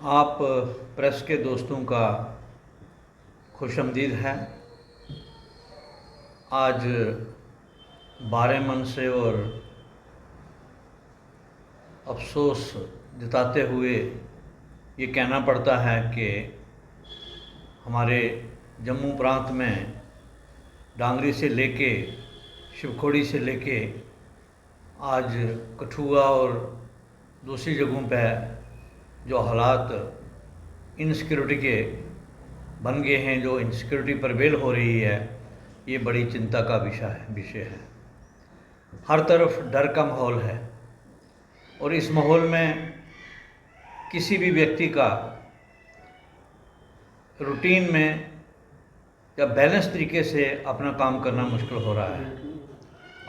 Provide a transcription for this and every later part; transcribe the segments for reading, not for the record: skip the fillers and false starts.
आप प्रेस के दोस्तों का खुशामदीद है। आज 12 मन से और अफसोस जताते हुए ये कहना पड़ता है कि हमारे जम्मू प्रांत में डांगरी से लेके शिवखोड़ी से लेके आज कठुआ और दूसरी जगहों पे जो हालात इनसिक्योरिटी के बन गए हैं, जो इनसिक्योरिटी परवेल हो रही है, ये बड़ी चिंता का विषय है। हर तरफ डर का माहौल है और इस माहौल में किसी भी व्यक्ति का रूटीन में या बैलेंस तरीके से अपना काम करना मुश्किल हो रहा है।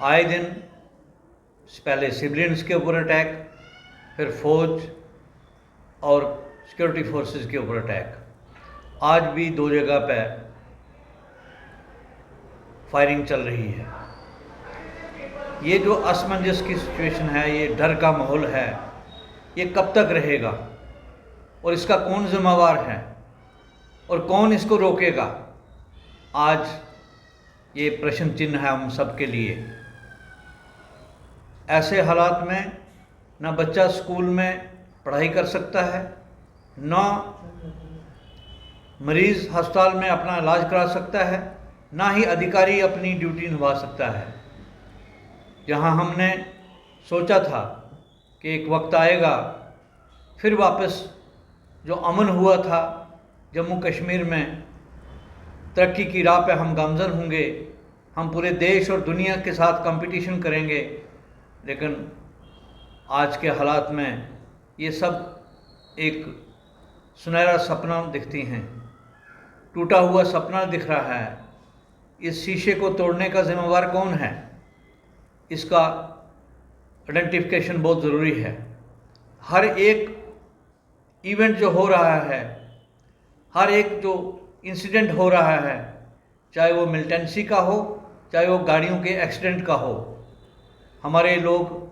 आए दिन पहले सिविलियंस के ऊपर अटैक, फिर फौज और सिक्योरिटी फोर्सेस के ऊपर अटैक। आज भी 2 जगह पे फायरिंग चल रही है। ये जो असमंजस की सिचुएशन है, ये डर का माहौल है, ये कब तक रहेगा और इसका कौन जिम्मेवार है और कौन इसको रोकेगा? आज ये प्रश्न चिन्ह है हम सब के लिए। ऐसे हालात में ना बच्चा स्कूल में पढ़ाई कर सकता है, ना मरीज़ अस्पताल में अपना इलाज करा सकता है, ना ही अधिकारी अपनी ड्यूटी निभा सकता है। जहां हमने सोचा था कि एक वक्त आएगा फिर वापस जो अमन हुआ था जम्मू कश्मीर में, तरक्की की राह पे हम गामज़न होंगे, हम पूरे देश और दुनिया के साथ कंपटीशन करेंगे, लेकिन आज के हालात में ये सब एक सुनहरा सपना दिखती हैं, टूटा हुआ सपना दिख रहा है। इस शीशे को तोड़ने का जिम्मेवार कौन है? इसका आइडेंटिफिकेशन बहुत ज़रूरी है। हर एक इवेंट जो हो रहा है, हर एक जो इंसिडेंट हो रहा है, चाहे वो मिलिटेंसी का हो, चाहे वो गाड़ियों के एक्सीडेंट का हो, हमारे लोग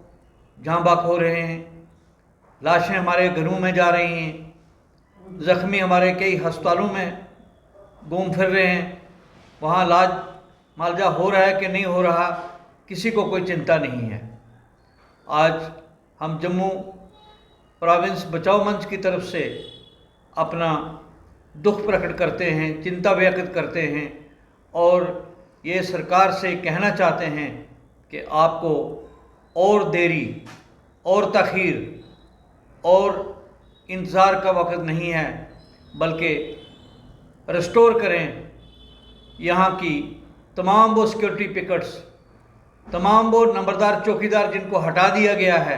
जहाँ बाक हो रहे हैं, लाशें हमारे घरों में जा रही हैं, ज़ख्मी हमारे कई अस्पतालों में घूम फिर रहे हैं, वहाँ इलाज मुआवजा हो रहा है कि नहीं हो रहा, किसी को कोई चिंता नहीं है। आज हम जम्मू प्रोविंस बचाओ मंच की तरफ से अपना दुख प्रकट करते हैं, चिंता व्यक्त करते हैं और ये सरकार से कहना चाहते हैं कि आपको और देरी और तख़ीर और इंतज़ार का वक्त नहीं है, बल्कि रिस्टोर करें यहाँ की तमाम वो सिक्योरिटी पिकेट्स, तमाम वो नंबरदार चौकीदार जिनको हटा दिया गया है,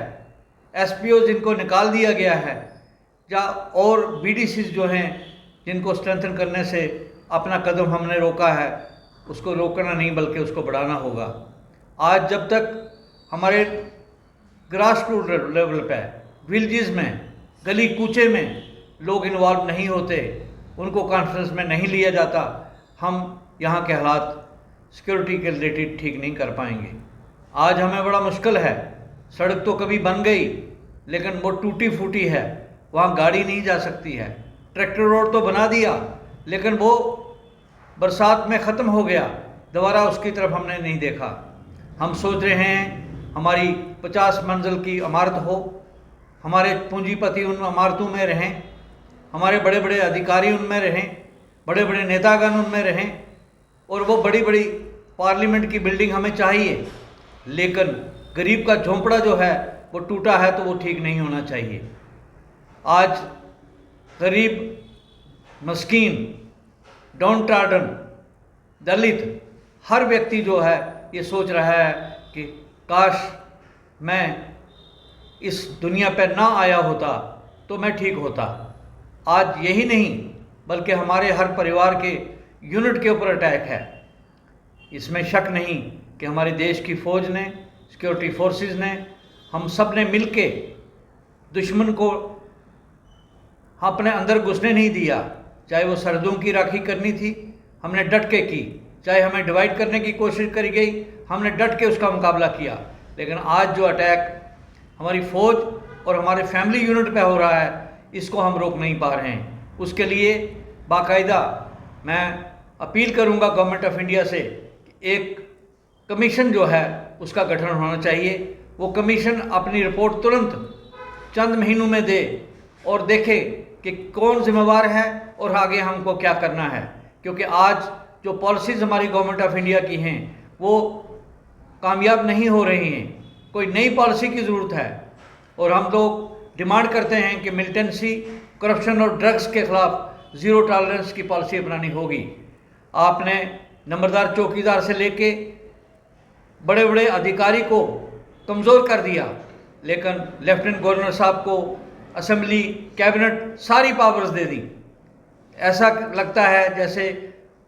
एसपीओ जिनको निकाल दिया गया है, या और बीडीसीज जो हैं जिनको स्ट्रेंथन करने से अपना कदम हमने रोका है, उसको रोकना नहीं बल्कि उसको बढ़ाना होगा। आज जब तक हमारे ग्रास रूट लेवल पे, विलेजेस में, गली कूचे में लोग इन्वॉल्व नहीं होते, उनको कॉन्फ्रेंस में नहीं लिया जाता, हम यहाँ के हालात सिक्योरिटी के रिलेटेड ठीक नहीं कर पाएंगे। आज हमें बड़ा मुश्किल है। सड़क तो कभी बन गई लेकिन वो टूटी फूटी है, वहाँ गाड़ी नहीं जा सकती है। ट्रैक्टर रोड तो बना दिया लेकिन वो बरसात में ख़त्म हो गया, दोबारा उसकी तरफ हमने नहीं देखा। हम सोच रहे हैं हमारी 50 मंजिल की इमारत हो, हमारे पूंजीपति उन इमारतों में रहें, हमारे बड़े बड़े अधिकारी उनमें रहें, बड़े बड़े नेतागण उनमें रहें और वो बड़ी बड़ी पार्लियामेंट की बिल्डिंग हमें चाहिए, लेकिन गरीब का झोंपड़ा जो है वो टूटा है तो वो ठीक नहीं होना चाहिए। आज गरीब, मस्कीन, डाउन ट्रॉडन, दलित, हर व्यक्ति जो है ये सोच रहा है कि काश मैं इस दुनिया पर ना आया होता तो मैं ठीक होता। आज यही नहीं बल्कि हमारे हर परिवार के यूनिट के ऊपर अटैक है। इसमें शक नहीं कि हमारे देश की फ़ौज ने, सिक्योरिटी फोर्सेस ने, हम सब ने मिल के दुश्मन को अपने अंदर घुसने नहीं दिया। चाहे वो सरहदों की राखी करनी थी, हमने डट के की, चाहे हमें डिवाइड करने की कोशिश करी गई, हमने डट के उसका मुकाबला किया। लेकिन आज जो अटैक हमारी फ़ौज और हमारे फैमिली यूनिट पे हो रहा है, इसको हम रोक नहीं पा रहे हैं। उसके लिए बाकायदा मैं अपील करूंगा गवर्नमेंट ऑफ इंडिया से, एक कमीशन जो है उसका गठन होना चाहिए। वो कमीशन अपनी रिपोर्ट तुरंत चंद महीनों में दे और देखे कि कौन जिम्मेवार है और आगे हमको क्या करना है। क्योंकि आज जो पॉलिसीज़ हमारी गवर्नमेंट ऑफ इंडिया की हैं वो कामयाब नहीं हो रही हैं। कोई नई पॉलिसी की ज़रूरत है और हम लोग डिमांड करते हैं कि मिलिटेंसी, करप्शन और ड्रग्स के ख़िलाफ़ ज़ीरो टॉलरेंस की पॉलिसी अपनानी होगी। आपने नंबरदार चौकीदार से लेके बड़े बड़े अधिकारी को कमज़ोर कर दिया, लेकिन लेफ्टिनेंट गवर्नर साहब को असेंबली, कैबिनेट सारी पावर्स दे दी। ऐसा लगता है जैसे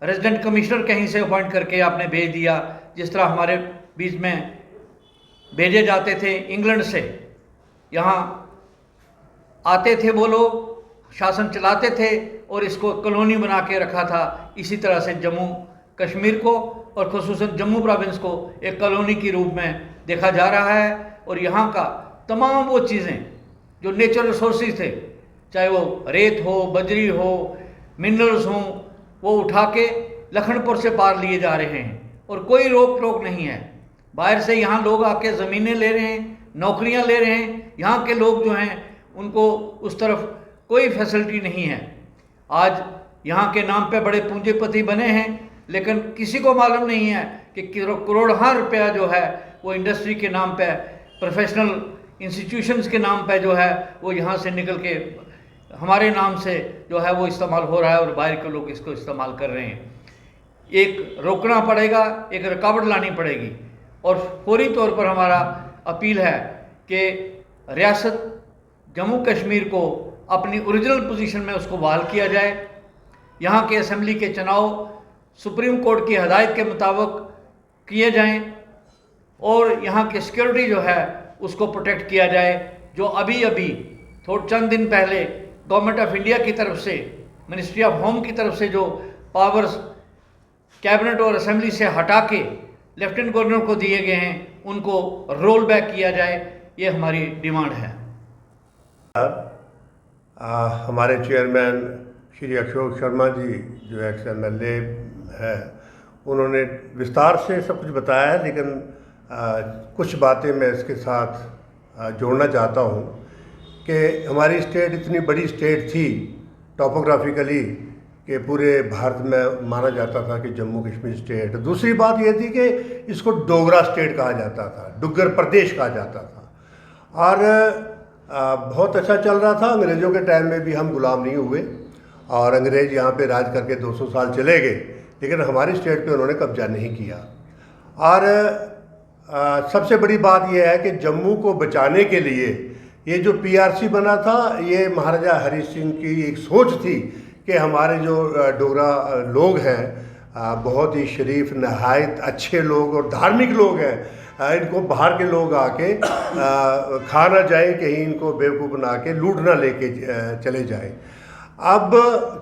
रेजिडेंट कमिश्नर कहीं से अपॉइंट करके आपने भेज दिया, जिस तरह हमारे बीच में भेजे जाते थे इंग्लैंड से। यहाँ आते थे वो लोग, शासन चलाते थे और इसको कॉलोनी बना के रखा था। इसी तरह से जम्मू कश्मीर को और ख़ुसूसन जम्मू प्रोविंस को एक कॉलोनी के रूप में देखा जा रहा है। और यहाँ का तमाम वो चीज़ें जो नेचुरल रिसोर्सेज थे, चाहे वो रेत हो, बजरी हो, मिनरल्स हों, वो उठा के लखनपुर से पार लिए जा रहे हैं और कोई रोक टोक नहीं है। बाहर से यहाँ लोग आके ज़मीनें ले रहे हैं, नौकरियाँ ले रहे हैं। यहाँ के लोग जो हैं उनको उस तरफ कोई फैसिलिटी नहीं है। आज यहाँ के नाम पे बड़े पूंजीपति बने हैं, लेकिन किसी को मालूम नहीं है कि करोड़ों रुपया जो है वो इंडस्ट्री के नाम पे, प्रोफेशनल इंस्टीट्यूशंस के नाम पे जो है वो यहाँ से निकल के हमारे नाम से जो है वो इस्तेमाल हो रहा है और बाहर के लोग इसको इस्तेमाल कर रहे हैं। एक रोकना पड़ेगा, एक रुकावट लानी पड़ेगी। और फौरी तौर पर हमारा अपील है कि रियासत जम्मू कश्मीर को अपनी ओरिजिनल पोजीशन में उसको बहाल किया जाए। यहाँ के असेंबली के चुनाव सुप्रीम कोर्ट की हदायत के मुताबिक किए जाएं और यहाँ की सिक्योरिटी जो है उसको प्रोटेक्ट किया जाए। जो अभी अभी थोड़े चंद दिन पहले गवर्नमेंट ऑफ इंडिया की तरफ से, मिनिस्ट्री ऑफ होम की तरफ से जो पावर्स कैबिनेट और असेंबली से हटा के लेफ्टिनेंट गवर्नर को दिए गए हैं, उनको रोल बैक किया जाए। ये हमारी डिमांड है। हमारे चेयरमैन श्री अशोक शर्मा जी जो एक्स MLA है, उन्होंने विस्तार से सब कुछ बताया है, लेकिन कुछ बातें मैं इसके साथ जोड़ना चाहता हूँ कि हमारी स्टेट इतनी बड़ी स्टेट थी टॉपोग्राफिकली कि पूरे भारत में माना जाता था कि जम्मू कश्मीर स्टेट। दूसरी बात यह थी कि इसको डोगरा स्टेट कहा जाता था, डुग्गर प्रदेश कहा जाता था। और बहुत अच्छा चल रहा था। अंग्रेज़ों के टाइम में भी हम गुलाम नहीं हुए और अंग्रेज़ यहाँ पे राज करके 200 साल चले गए, लेकिन हमारी स्टेट पे उन्होंने कब्जा नहीं किया। और सबसे बड़ी बात यह है कि जम्मू को बचाने के लिए ये जो PRC बना था, ये महाराजा हरी सिंह की एक सोच थी कि हमारे जो डोगरा लोग हैं बहुत ही शरीफ, नहायत अच्छे लोग और धार्मिक लोग हैं, इनको बाहर के लोग आके खा ना जाए, कहीं इनको बेवकूफ़ बना के लूट ना लेके चले जाएं। अब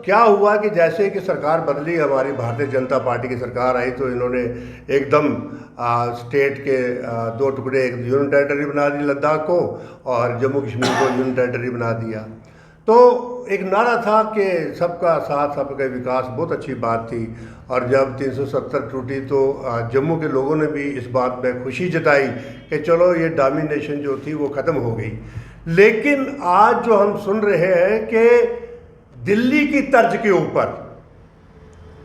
क्या हुआ कि जैसे कि सरकार बदली, हमारी भारतीय जनता पार्टी की सरकार आई, तो इन्होंने एकदम स्टेट के दो टुकड़े, एक यूनियन टेरिटरी बना दी लद्दाख को और जम्मू कश्मीर को यूनियन टेरिटरी बना दिया। तो एक नारा था कि सबका साथ सबका विकास, बहुत अच्छी बात थी। और जब 370 टूटी तो जम्मू के लोगों ने भी इस बात में खुशी जताई कि चलो ये डोमिनेशन जो थी वो ख़त्म हो गई। लेकिन आज जो हम सुन रहे हैं कि दिल्ली की तर्ज के ऊपर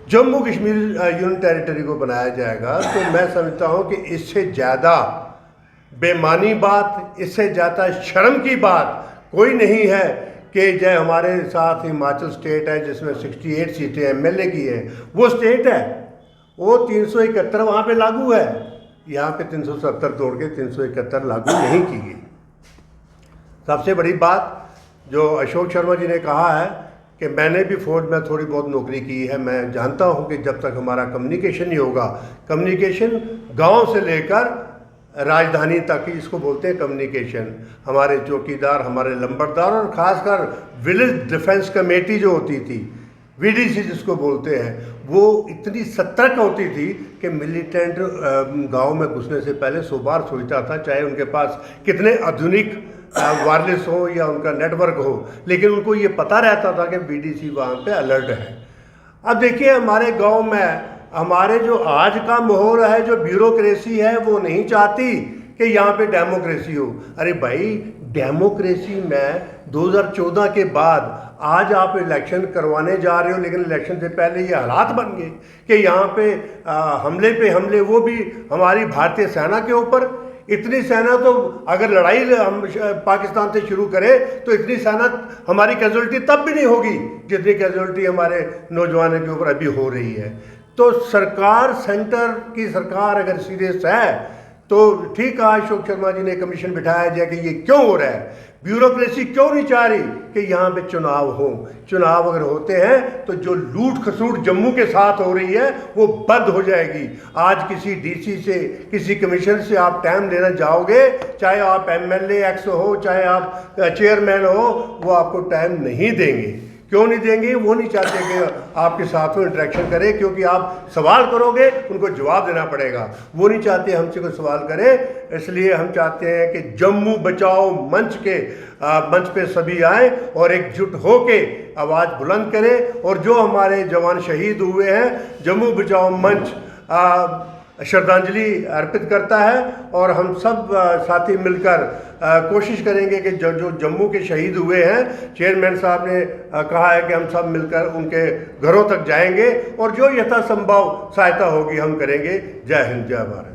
जम्मू कश्मीर यूनियन टेरिटरी को बनाया जाएगा, तो मैं समझता हूँ कि इससे ज़्यादा बेमानी बात, इससे ज़्यादा शर्म की बात कोई नहीं है कि जय हमारे साथ हिमाचल स्टेट है जिसमें 68 सीटें MLA की हैं, वो स्टेट है, वो 371 वहाँ पे लागू है। यहाँ पे 370 तोड़ के 371 लागू नहीं की गई। सबसे बड़ी बात जो अशोक शर्मा जी ने कहा है कि मैंने भी फौज में थोड़ी बहुत नौकरी की है, मैं जानता हूँ कि जब तक हमारा कम्युनिकेशन नहीं होगा, कम्युनिकेशन गाँव से लेकर राजधानी तक ही इसको बोलते हैं कम्युनिकेशन, हमारे चौकीदार, हमारे लंबरदार और ख़ासकर विलेज डिफेंस कमेटी जो होती थी, VDC जिसको बोलते हैं, वो इतनी सतर्क होती थी कि मिलिटेंट गांव में घुसने से पहले 100 बार सोचता था, चाहे उनके पास कितने आधुनिक वायरलेस हो या उनका नेटवर्क हो, लेकिन उनको ये पता रहता था कि बीडीसी वहाँ पे अलर्ट है। अब देखिए हमारे गांव में हमारे जो आज का माहौल है, जो ब्यूरोक्रेसी है वो नहीं चाहती कि यहाँ पे डेमोक्रेसी हो। अरे भाई, डेमोक्रेसी में 2014 के बाद आज आप इलेक्शन करवाने जा रहे हो, लेकिन इलेक्शन से पहले ये हालात बन गए कि यहाँ पे हमले, वो भी हमारी भारतीय सेना के ऊपर। इतनी सेना तो अगर लड़ाई हम पाकिस्तान से शुरू करें तो इतनी सेना हमारी कैजुअलिटी तब भी नहीं होगी जितनी कैजुअलिटी हमारे नौजवानों के ऊपर अभी हो रही है। तो सरकार, सेंटर की सरकार अगर सीरियस है तो ठीक है, अशोक शर्मा जी ने कमीशन बिठाया जाए कि ये क्यों हो रहा है, ब्यूरोक्रेसी क्यों नहीं चाह रही कि यहाँ पे चुनाव हो। चुनाव अगर होते हैं तो जो लूट खसूट जम्मू के साथ हो रही है वो बंद हो जाएगी। आज किसी डीसी से, किसी कमीशन से आप टाइम लेना जाओगे, चाहे आप एमएलए एक्स हो, चाहे आप चेयरमैन हो, वो आपको टाइम नहीं देंगे। क्यों नहीं देंगे? वो नहीं चाहते कि आपके साथ में इंटरेक्शन करें, क्योंकि आप सवाल करोगे उनको जवाब देना पड़ेगा। वो नहीं चाहते हमसे कोई सवाल करे, इसलिए हम चाहते हैं कि जम्मू बचाओ मंच पे सभी आए और एकजुट होके आवाज़ बुलंद करें। और जो हमारे जवान शहीद हुए हैं, जम्मू बचाओ मंच श्रद्धांजलि अर्पित करता है और हम सब साथी मिलकर कोशिश करेंगे कि जो जम्मू के शहीद हुए हैं, चेयरमैन साहब ने कहा है कि हम सब मिलकर उनके घरों तक जाएंगे और जो यथासंभव सहायता होगी हम करेंगे। जय हिंद, जय भारत।